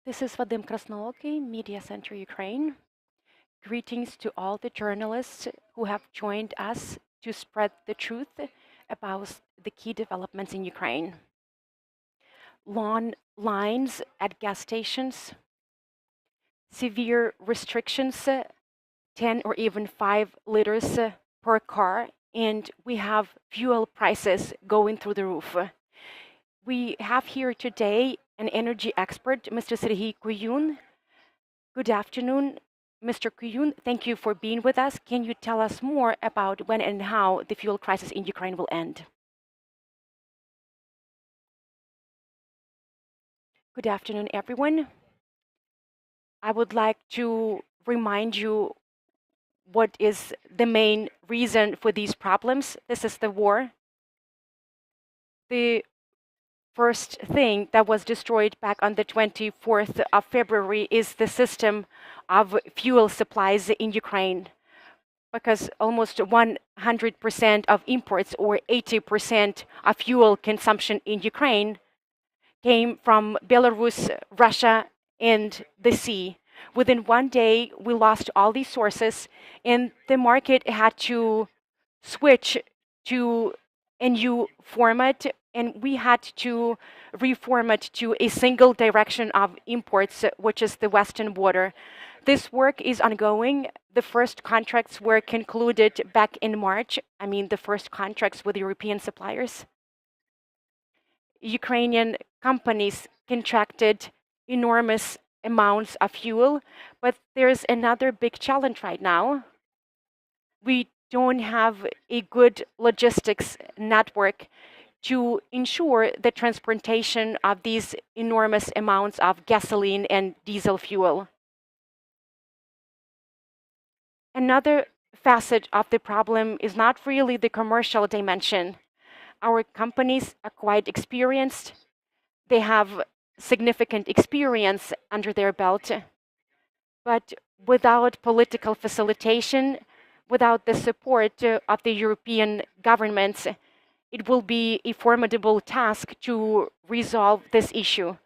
This is Vadim Krasnooky, Media Center Ukraine. Greetings to all the journalists who have joined us to spread the truth about the key developments in Ukraine. Long lines at gas stations, severe restrictions, 10 or even 5 liters per car, and we have fuel prices going through the roof. We have here today an energy expert, Mr. Serhiy Kuyun. Good afternoon, Mr. Kuyun. Thank you for being with us. Can you tell us more about when and how the fuel crisis in Ukraine will end? Good afternoon, everyone. I would like to remind you what is the main reason for these problems. This is the war. The first thing that was destroyed back on the 24th of February is the system of fuel supplies in Ukraine, because almost 100% of imports or 80% of fuel consumption in Ukraine came from Belarus, Russia, and the sea. Within one day, we lost all these sources, and the market had to switch to a new format, and we had to reformat to a single direction of imports, which is the western border. This work is ongoing. The first contracts were concluded back in March. I mean, the first contracts with European suppliers. Ukrainian companies contracted enormous amounts of fuel, but there's another big challenge right now. We don't have a good logistics network to ensure the transportation of these enormous amounts of gasoline and diesel fuel. Another facet of the problem is not really the commercial dimension. Our companies are quite experienced. They have significant experience under their belt. But without political facilitation, without the support of the European governments, it will be a formidable task to resolve this issue.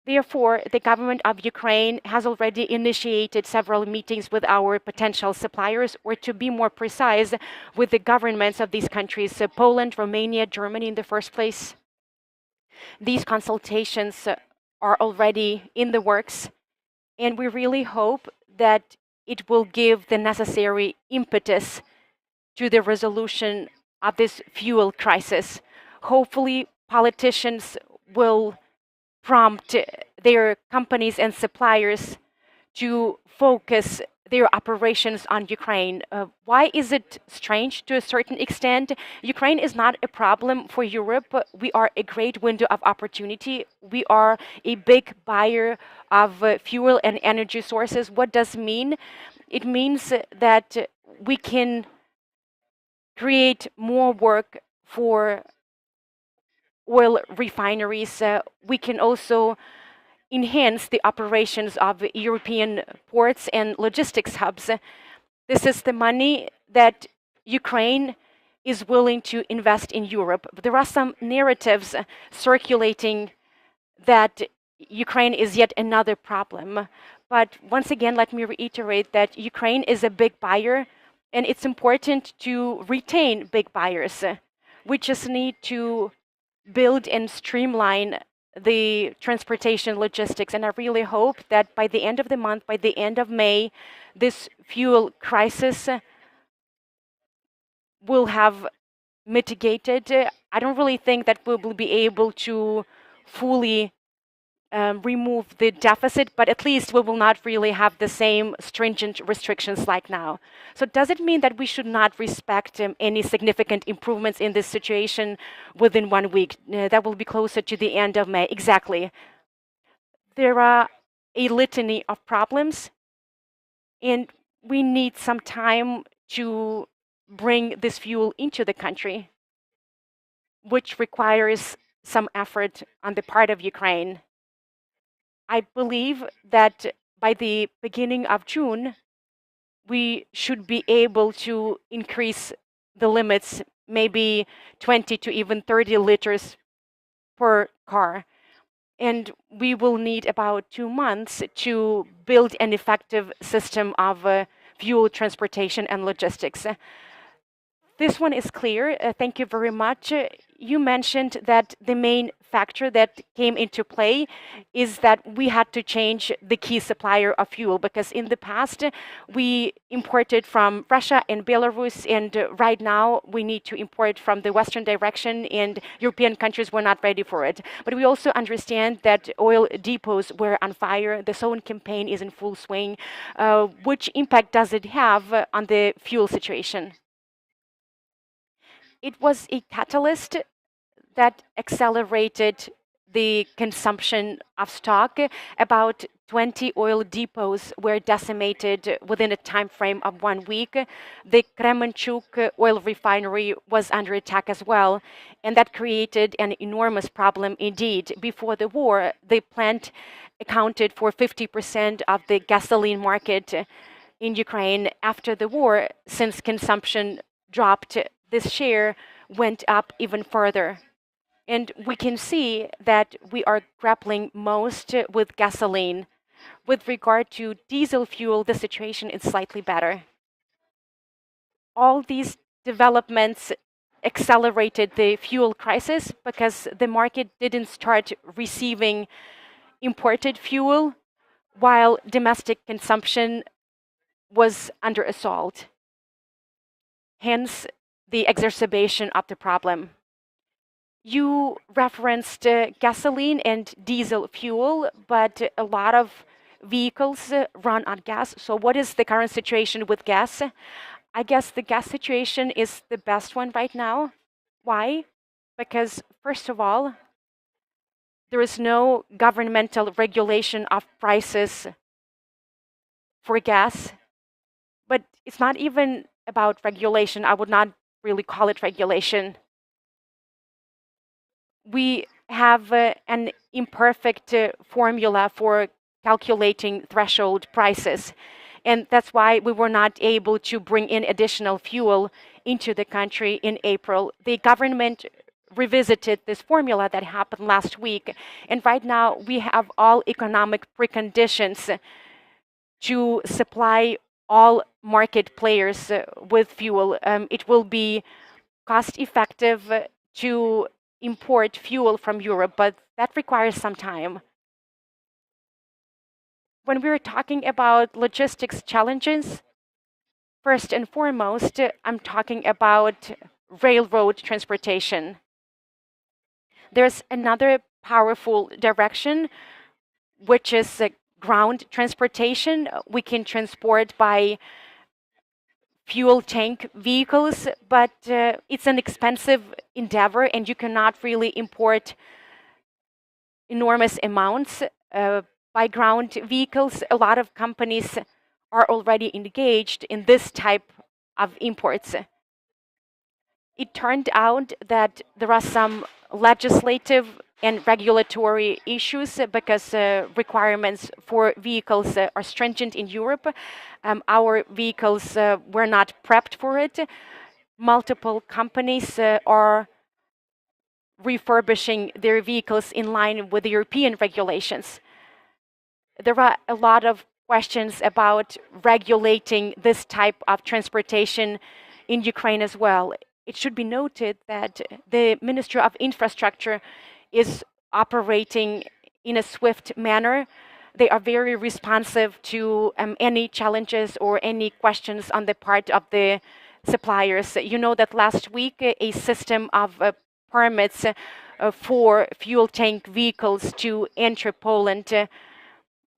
Therefore, the government of Ukraine has already initiated several meetings with our potential suppliers, or to be more precise, with the governments of these countries, Poland, Romania, Germany in the first place. These consultations are already in the works, and we really hope that it will give the necessary impetus to the resolution of this fuel crisis. Hopefully, politicians will prompt their companies and suppliers to focus their operations on Ukraine. Why is it strange to a certain extent? Ukraine is not a problem for Europe. We are a great window of opportunity. We are a big buyer of fuel and energy sources. What does it mean? It means that we can create more work for oil refineries. We can also enhance the operations of European ports and logistics hubs. This is the money that Ukraine is willing to invest in Europe. But there are some narratives circulating that Ukraine is yet another problem. But once again, let me reiterate that Ukraine is a big buyer, and it's important to retain big buyers. We just need to build and streamline the transportation logistics. And I really hope that by the end of the month, by the end of May, this fuel crisis will have mitigated. I don't really think that we will be able to fully remove the deficit, but at least we will not really have the same stringent restrictions like now. So does it mean that we should not respect any significant improvements in this situation within 1 week? That will be closer to the end of May. Exactly. There are a litany of problems, and we need some time to bring this fuel into the country, which requires some effort on the part of Ukraine. I believe that by the beginning of June, we should be able to increase the limits, maybe 20 to even 30 liters per car. and we will need about 2 months to build an effective system of fuel transportation and logistics. This one is clear. Thank you very much. You mentioned that the main factor that came into play is that we had to change the key supplier of fuel, because in the past we imported from Russia and Belarus, and right now we need to import from the western direction, and European countries were not ready for it. But we also understand that oil depots were on fire. The sowing campaign is in full swing. Which impact does it have on the fuel situation? It was a catalyst that accelerated the consumption of stock. About 20 oil depots were decimated within a time frame of 1 week. The Kremenchuk oil refinery was under attack as well, and that created an enormous problem indeed. Before the war, the plant accounted for 50% of the gasoline market in Ukraine. After the war, since consumption dropped, this share went up even further. And we can see that we are grappling most with gasoline. With regard to diesel fuel, the situation is slightly better. All these developments accelerated the fuel crisis because the market didn't start receiving imported fuel while domestic consumption was under assault. Hence, the exacerbation of the problem. You referenced gasoline and diesel fuel, but a lot of vehicles run on gas. So what is the current situation with gas? I guess the gas situation is the best one right now. Why? Because, first of all, there is no governmental regulation of prices for gas. But it's not even about regulation. I would not really call it regulation. We have an imperfect formula for calculating threshold prices. And that's why we were not able to bring in additional fuel into the country in April. The government revisited this formula that happened last week. And right now we have all economic preconditions to supply all market players with fuel. It will be cost effective to import fuel from Europe, but that requires some time. When we're talking about logistics challenges, first and foremost, I'm talking about railroad transportation. There's another powerful direction, which is ground transportation. We can transport by fuel tank vehicles, but it's an expensive endeavor and you cannot really import enormous amounts by ground vehicles. A lot of companies are already engaged in this type of imports. It turned out that there are some legislative and regulatory issues because requirements for vehicles are stringent in Europe. Our vehicles were not prepped for it. Multiple companies are refurbishing their vehicles in line with the European regulations. There are a lot of questions about regulating this type of transportation in Ukraine as well. It should be noted that the Ministry of Infrastructure is operating in a swift manner. They are very responsive to any challenges or any questions on the part of the suppliers. You know that last week a system of permits for fuel tank vehicles to enter Poland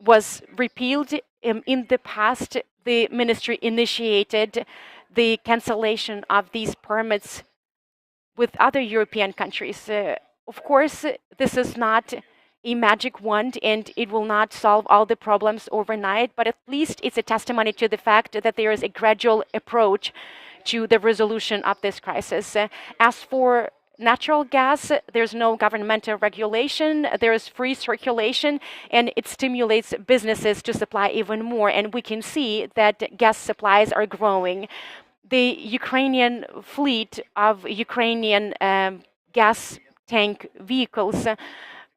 was repealed. In the past, the ministry initiated the cancellation of these permits with other European countries. Of course, this is not a magic wand and it will not solve all the problems overnight, but at least it's a testimony to the fact that there is a gradual approach to the resolution of this crisis. As for natural gas, there's no governmental regulation, there is free circulation, and it stimulates businesses to supply even more. And we can see that gas supplies are growing. The Ukrainian fleet of Ukrainian gas tank vehicles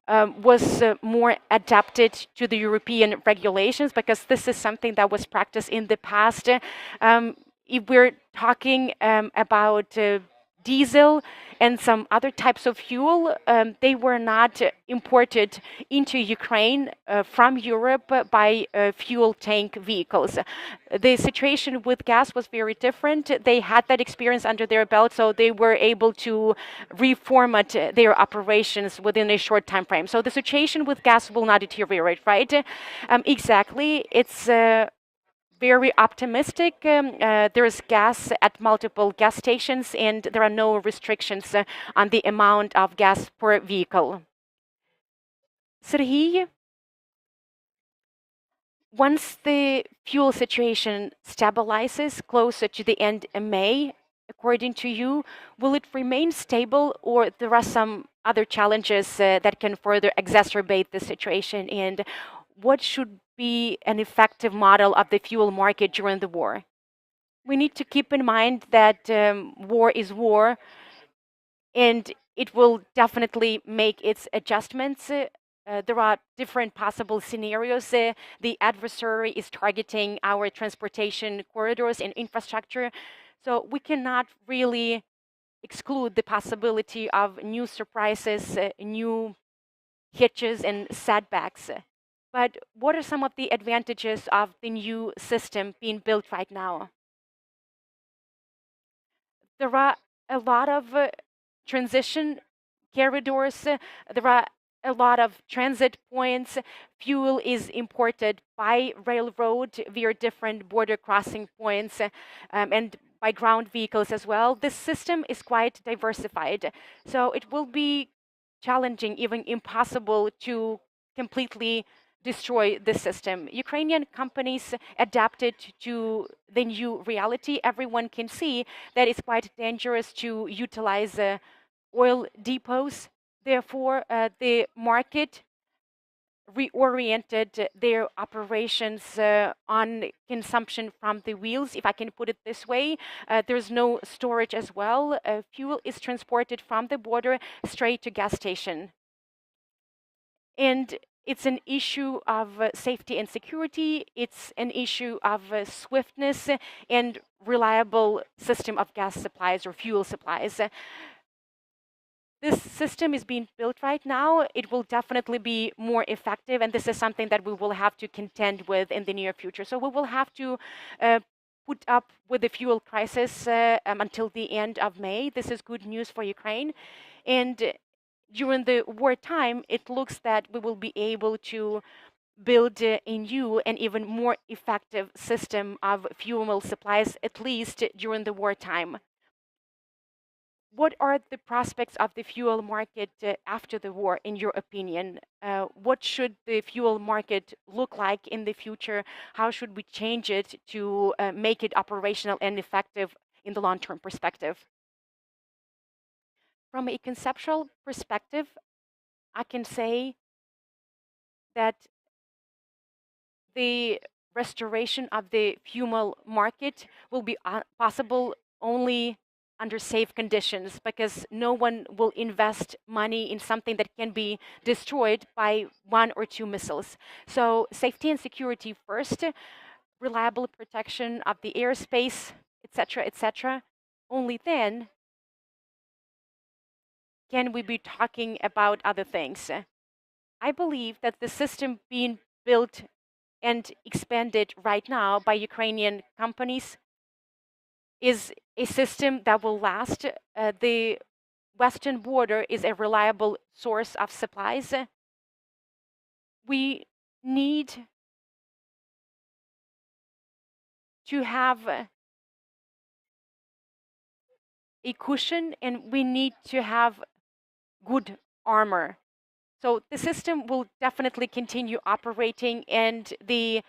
was more adapted to the European regulations, because this is something that was practiced in the past. If we're talking about diesel and some other types of fuel, they were not imported into Ukraine from Europe by fuel tank vehicles. The situation with gas was very different. They had that experience under their belt, so they were able to reformat their operations within a short time frame. So the situation with gas will not deteriorate, right? Exactly. It's very optimistic. There's gas at multiple gas stations, and there are no restrictions on the amount of gas per vehicle. Serhiy, once the fuel situation stabilizes closer to the end of May, according to you, will it remain stable, or there are some other challenges that can further exacerbate the situation? And what should be an effective model of the fuel market during the war? We need to keep in mind that war is war, and it will definitely make its adjustments. There are different possible scenarios. The adversary is targeting our transportation corridors and infrastructure, so we cannot really exclude the possibility of new surprises, new hitches, and setbacks. But what are some of the advantages of the new system being built right now? There are a lot of transition corridors. There are a lot of transit points. Fuel is imported by railroad via different border crossing points, and by ground vehicles as well. This system is quite diversified, so it will be challenging, even impossible, to completely destroy the system. Ukrainian companies adapted to the new reality. Everyone can see that it's quite dangerous to utilize oil depots. Therefore, the market reoriented their operations on consumption from the wheels, if I can put it this way. There's no storage as well. Fuel is transported from the border straight to gas station. And it's an issue of safety and security. It's an issue of swiftness and reliable system of gas supplies or fuel supplies. This system is being built right now. It will definitely be more effective, and this is something that we will have to contend with in the near future. So we will have to put up with the fuel crisis until the end of May. This is good news for Ukraine. And during the wartime, it looks that we will be able to build a new and even more effective system of fuel supplies, at least during the wartime. What are the prospects of the fuel market after the war, in your opinion? What should the fuel market look like in the future? How should we change it to make it operational and effective in the long-term perspective? From a conceptual perspective, I can say that the restoration of the fuel market will be possible only under safe conditions, because no one will invest money in something that can be destroyed by one or two missiles. So safety and security first, reliable protection of the airspace, etc., etc. Only then can we be talking about other things. I believe that the system being built and expanded right now by Ukrainian companies is a system that will last. The western border is a reliable source of supplies. We need to have a cushion, and we need to have good armor. So the system will definitely continue operating, and the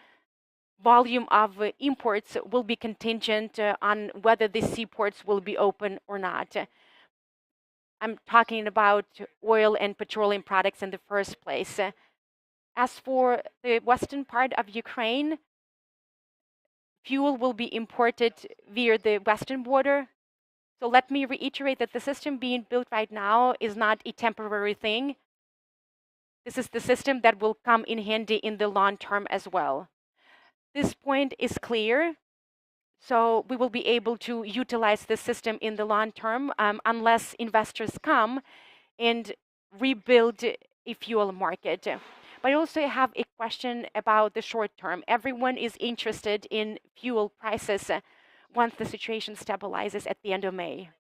volume of imports will be contingent on whether the seaports will be open or not. I'm talking about oil and petroleum products in the first place. As for the western part of Ukraine, fuel will be imported via the western border. So let me reiterate that the system being built right now is not a temporary thing. This is the system that will come in handy in the long term as well. This point is clear. So we will be able to utilize the system in the long term unless investors come and rebuild a fuel market. But I also have a question about the short term. Everyone is interested in fuel prices once the situation stabilizes at the end of May.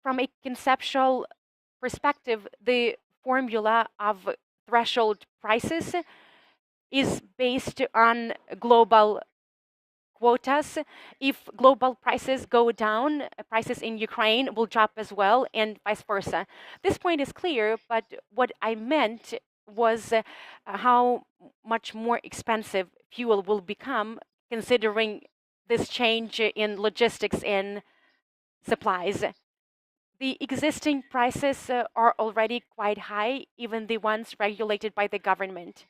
From a conceptual perspective, the formula of threshold prices is based on global quotas. If global prices go down, prices in Ukraine will drop as well, and vice versa. This point is clear, but what I meant was how much more expensive fuel will become considering this change in logistics and supplies. The existing prices are already quite high, even the ones regulated by the government.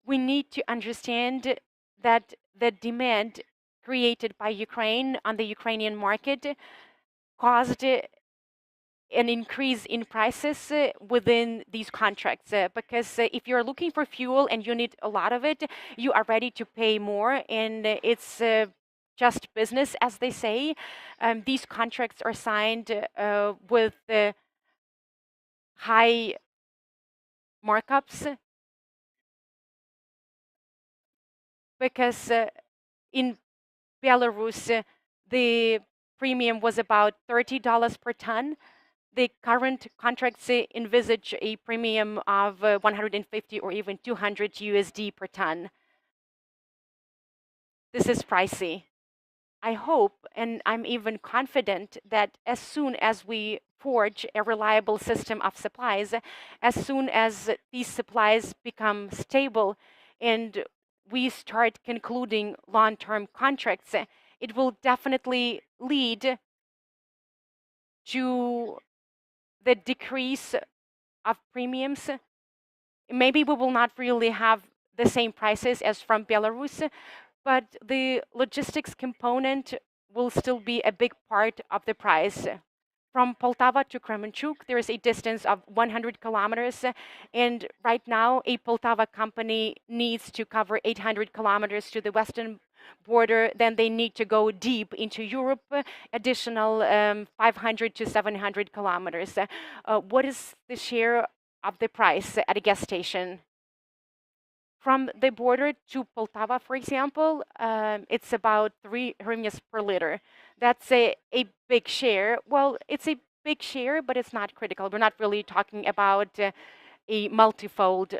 We need to understand that the demand created by Ukraine on the Ukrainian market caused an increase in prices within these contracts. Because if you're looking for fuel and you need a lot of it, you are ready to pay more, and it's just business, as they say. These contracts are signed with high markups because in Belarus, the premium was about $30 per ton. The current contracts envisage a premium of 150 or even 200 USD per ton. This is pricey. I hope, and I'm even confident, that as soon as we forge a reliable system of supplies, as soon as these supplies become stable and we start concluding long-term contracts, it will definitely lead to the decrease of premiums. Maybe we will not really have the same prices as from Belarus, but the logistics component will still be a big part of the price. From Poltava to Kremenchuk, there is a distance of 100 kilometers, and right now a Poltava company needs to cover 800 kilometers to the western border. Then they need to go deep into Europe, additional 500 to 700 kilometers. What is the share of the price at a gas station? From the border to Poltava, for example, it's about 3 hryvnias per liter. That's a big share. Well, it's a big share, but it's not critical. We're not really talking about a multifold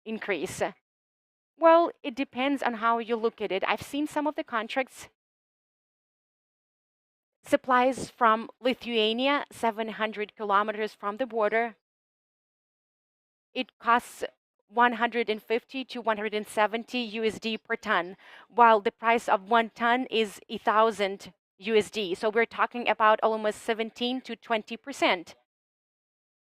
increase. Well, it depends on how you look at it. I've seen some of the contracts. Supplies from Lithuania, 700 kilometers from the border. It costs 150 to 170 USD per ton, while the price of 1 ton is 1,000 USD. So we're talking about almost 17 to 20%.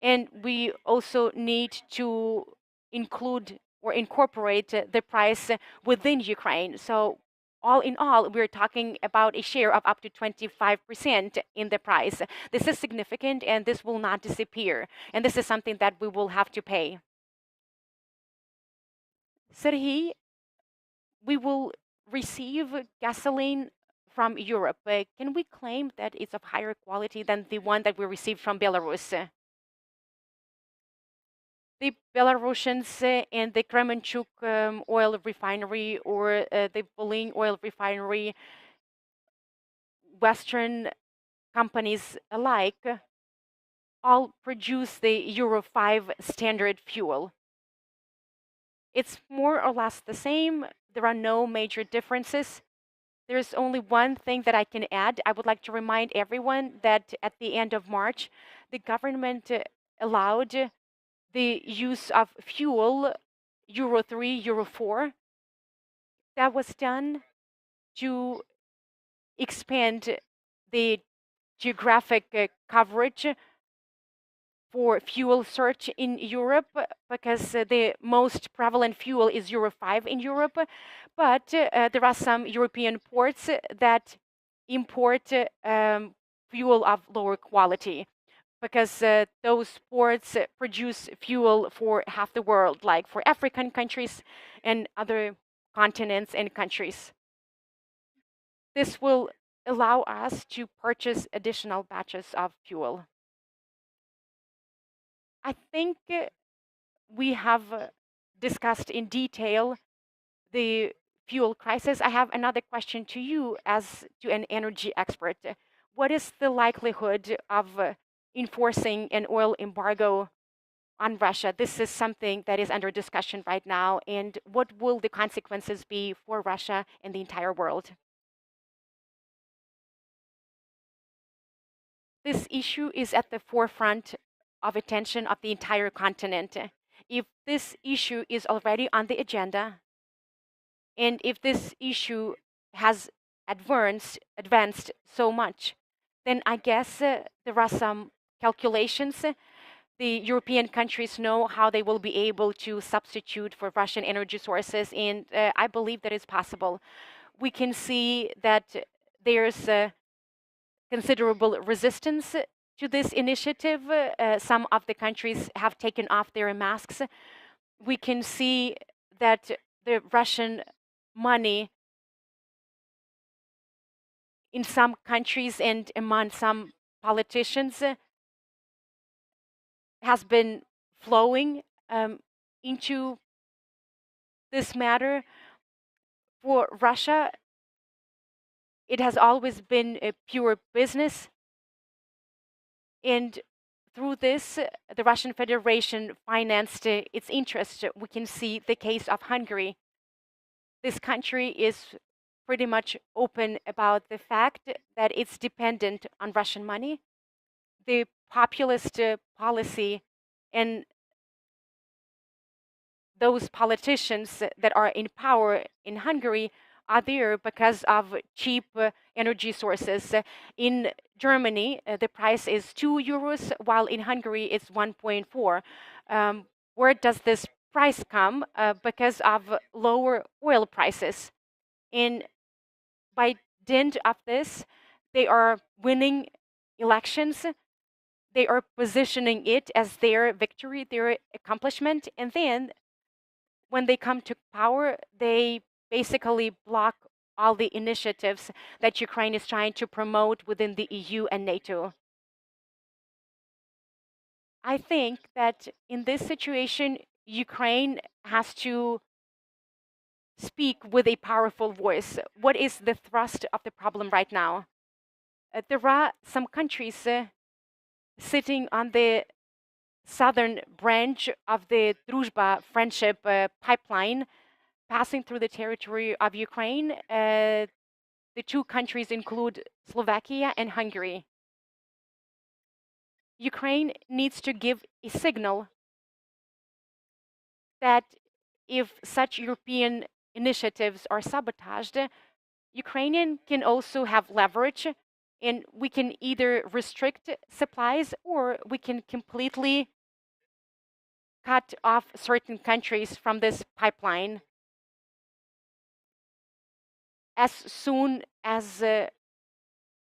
And we also need to include or incorporate the price within Ukraine. So all in all, we're talking about a share of up to 25% in the price. This is significant, and this will not disappear. And this is something that we will have to pay. Serhiy, we will receive gasoline from Europe. Can we claim that it's of higher quality than the one that we received from Belarus? The Belarusians and the Kremenchuk oil refinery or the Volyn oil refinery, Western companies alike, all produce the Euro 5 standard fuel. It's more or less the same. There are no major differences. There's only one thing that I can add. I would like to remind everyone that at the end of March, the government allowed the use of fuel Euro 3, Euro 4. That was done to expand the geographic coverage for fuel search in Europe, because the most prevalent fuel is Euro 5 in Europe. But there are some European ports that import fuel of lower quality, because those ports produce fuel for half the world, like for African countries and other continents and countries. This will allow us to purchase additional batches of fuel. I think we have discussed in detail the fuel crisis. I have another question to you as to an energy expert. What is the likelihood of enforcing an oil embargo on Russia? This is something that is under discussion right now. And what will the consequences be for Russia and the entire world? This issue is at the forefront of attention of the entire continent. If this issue is already on the agenda, and if this issue has advanced so much, then I guess there are some calculations. The European countries know how they will be able to substitute for Russian energy sources, and I believe that is possible. We can see that there's considerable resistance to this initiative. Some of the countries have taken off their masks. We can see that the Russian money in some countries and among some politicians has been flowing into this matter. For Russia, it has always been a pure business. And through this, the Russian Federation financed its interests. We can see the case of Hungary. This country is pretty much open about the fact that it's dependent on Russian money. The populist policy and those politicians that are in power in Hungary are there because of cheap energy sources. In Germany, the price is 2 euros, while in Hungary it's 1.4. Where does this price come? Because of lower oil prices. And by dint of this, they are winning elections. They are positioning it as their victory, their accomplishment. And then when they come to power, they basically block all the initiatives that Ukraine is trying to promote within the EU and NATO. I think that in this situation, Ukraine has to speak with a powerful voice. What is the thrust of the problem right now? There are some countries sitting on the southern branch of the Druzhba friendship pipeline passing through the territory of Ukraine. The two countries include Slovakia and Hungary. Ukraine needs to give a signal that if such European initiatives are sabotaged, Ukrainian can also have leverage, and we can either restrict supplies or we can completely cut off certain countries from this pipeline as soon as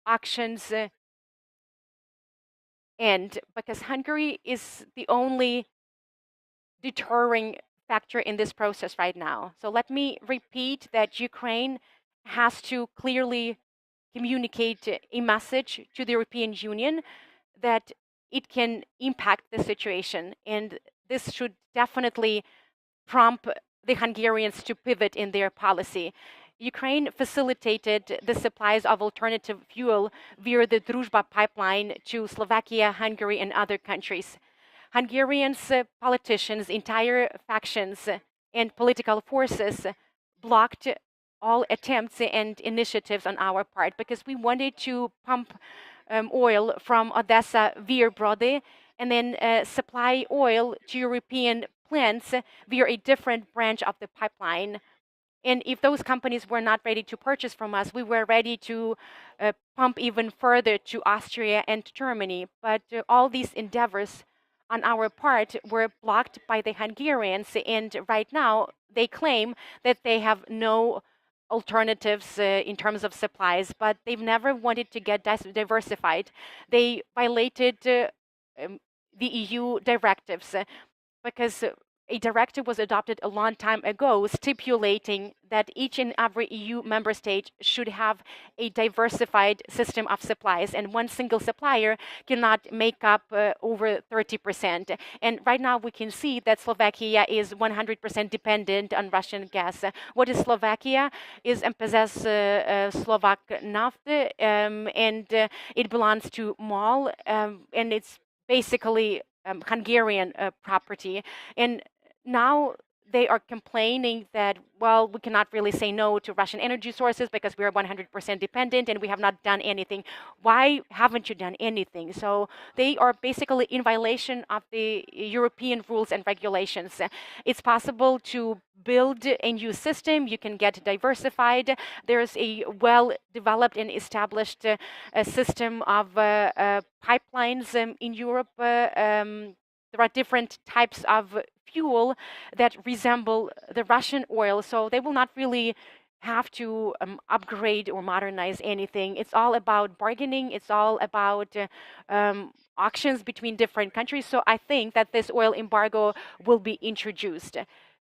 auctions end, because Hungary is the only deterring factor in this process right now. So let me repeat that Ukraine has to clearly communicate a message to the European Union that it can impact the situation. And this should definitely prompt the Hungarians to pivot in their policy. Ukraine facilitated the supplies of alternative fuel via the Druzhba pipeline to Slovakia, Hungary, and other countries. Hungarians, politicians, entire factions, and political forces blocked all attempts and initiatives on our part because we wanted to pump oil from Odessa via Brody and then supply oil to European plants via a different branch of the pipeline. And if those companies were not ready to purchase from us, we were ready to pump even further to Austria and Germany. But all these endeavors on our part were blocked by the Hungarians. And right now, they claim that they have no alternatives in terms of supplies, but they've never wanted to get diversified. They violated the EU directives because a directive was adopted a long time ago stipulating that each and every EU member state should have a diversified system of supplies, and one single supplier cannot make up over 30%. And right now we can see that Slovakia is 100% dependent on Russian gas. What is Slovakia? Is MPZ Slovak Naft, and it belongs to MOL, and it's basically Hungarian property. And now they are complaining that, well, we cannot really say no to Russian energy sources because we are 100% dependent and we have not done anything. Why haven't you done anything? So they are basically in violation of the European rules and regulations. It's possible to build a new system. You can get diversified. There's a well-developed and established system of pipelines in Europe. There are different types of fuel that resemble the Russian oil, so they will not really have to upgrade or modernize anything. It's all about bargaining. It's all about auctions between different countries. So I think that this oil embargo will be introduced.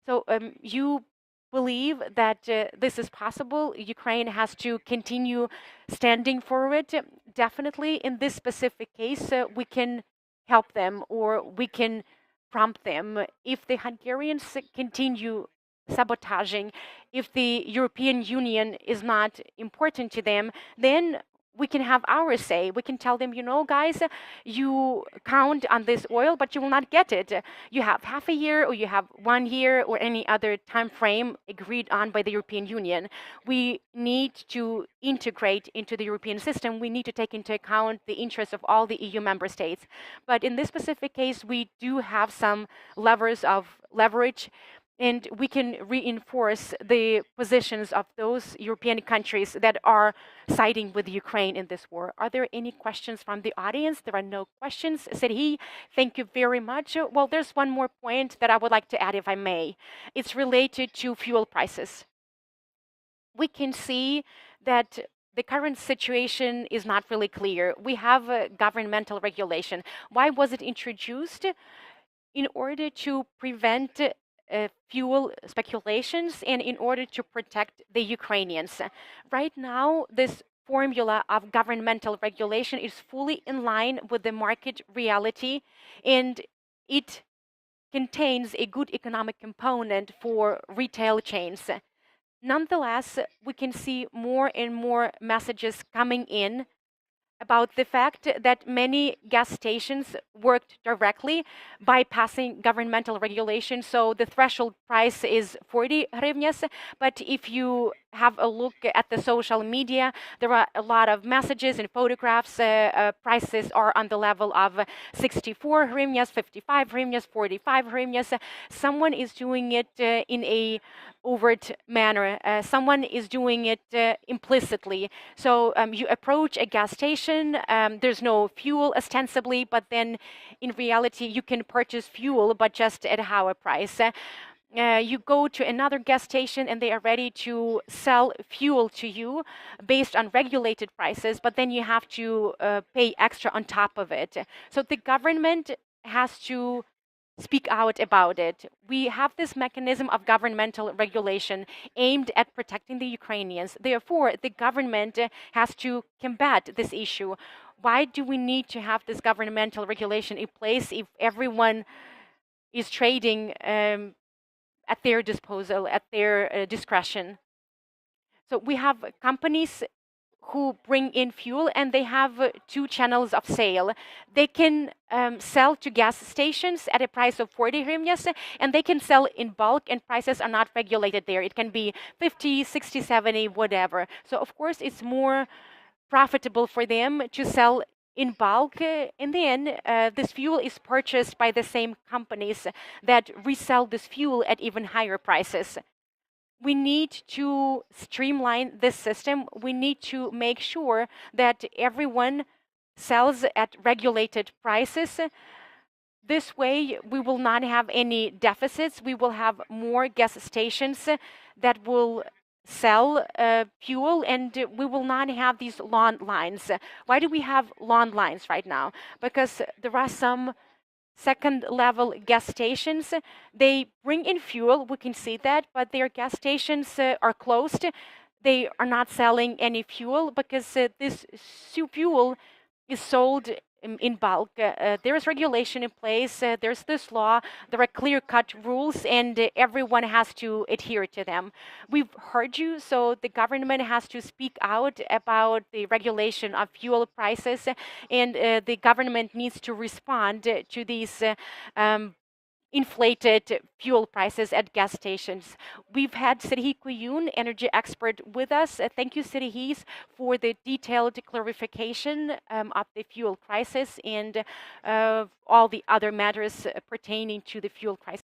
So you believe that this is possible? Ukraine has to continue standing for it. Definitely, in this specific case, we can help them, or we can prompt them. If the Hungarians continue sabotaging, if the European Union is not important to them, then we can have our say. We can tell them, you know, guys, you count on this oil, but you will not get it. You have half a year, or you have 1 year, or any other time frame agreed on by the European Union. We need to integrate into the European system. We need to take into account the interests of all the EU member states. But in this specific case, we do have some levers of leverage, and we can reinforce the positions of those European countries that are siding with Ukraine in this war. Are there any questions from the audience? There are no questions. Serhiy, thank you very much. Well, there's one more point that I would like to add, if I may. It's related to fuel prices. We can see that the current situation is not really clear. We have a governmental regulation. Why was it introduced? In order to prevent fuel speculations and in order to protect the Ukrainians. Right now, this formula of governmental regulation is fully in line with the market reality, and it contains a good economic component for retail chains. Nonetheless, we can see more and more messages coming in about the fact that many gas stations worked directly bypassing governmental regulation. So the threshold price is 40 hryvnias. But if you have a look at the social media, there are a lot of messages and photographs. Prices are on the level of 64 hryvnias, 55 hryvnias, 45 hryvnias. Someone is doing it in a overt manner. Someone is doing it implicitly. So you approach a gas station, there's no fuel ostensibly, but then in reality you can purchase fuel, but just at a higher price. You go to another gas station and they are ready to sell fuel to you based on regulated prices, but then you have to pay extra on top of it. So the government has to speak out about it. We have this mechanism of governmental regulation aimed at protecting the Ukrainians. Therefore, the government has to combat this issue. Why do we need to have this governmental regulation in place if everyone is trading at their disposal, at their discretion? So we have companies who bring in fuel, and they have two channels of sale. They can sell to gas stations at a price of 40 hryvnias, and they can sell in bulk, and prices are not regulated there. It can be 50, 60, 70, whatever. So of course it's more profitable for them to sell in bulk. In the end, this fuel is purchased by the same companies that resell this fuel at even higher prices. We need to streamline this system. We need to make sure that everyone sells at regulated prices. This way, we will not have any deficits. We will have more gas stations that will sell fuel, and we will not have these long lines. Why do we have long lines right now? Because there are some second level gas stations. They bring in fuel, we can see that, but their gas stations are closed. They are not selling any fuel because this fuel is sold in bulk. There is regulation in place, there's this law, there are clear-cut rules, and everyone has to adhere to them. We've heard you, so the government has to speak out about the regulation of fuel prices, and the government needs to respond to these inflated fuel prices at gas stations. We've had Serhiy Kuyun, energy expert, with us. Thank you, Serhiy, for the detailed clarification of the fuel crisis and all the other matters pertaining to the fuel crisis.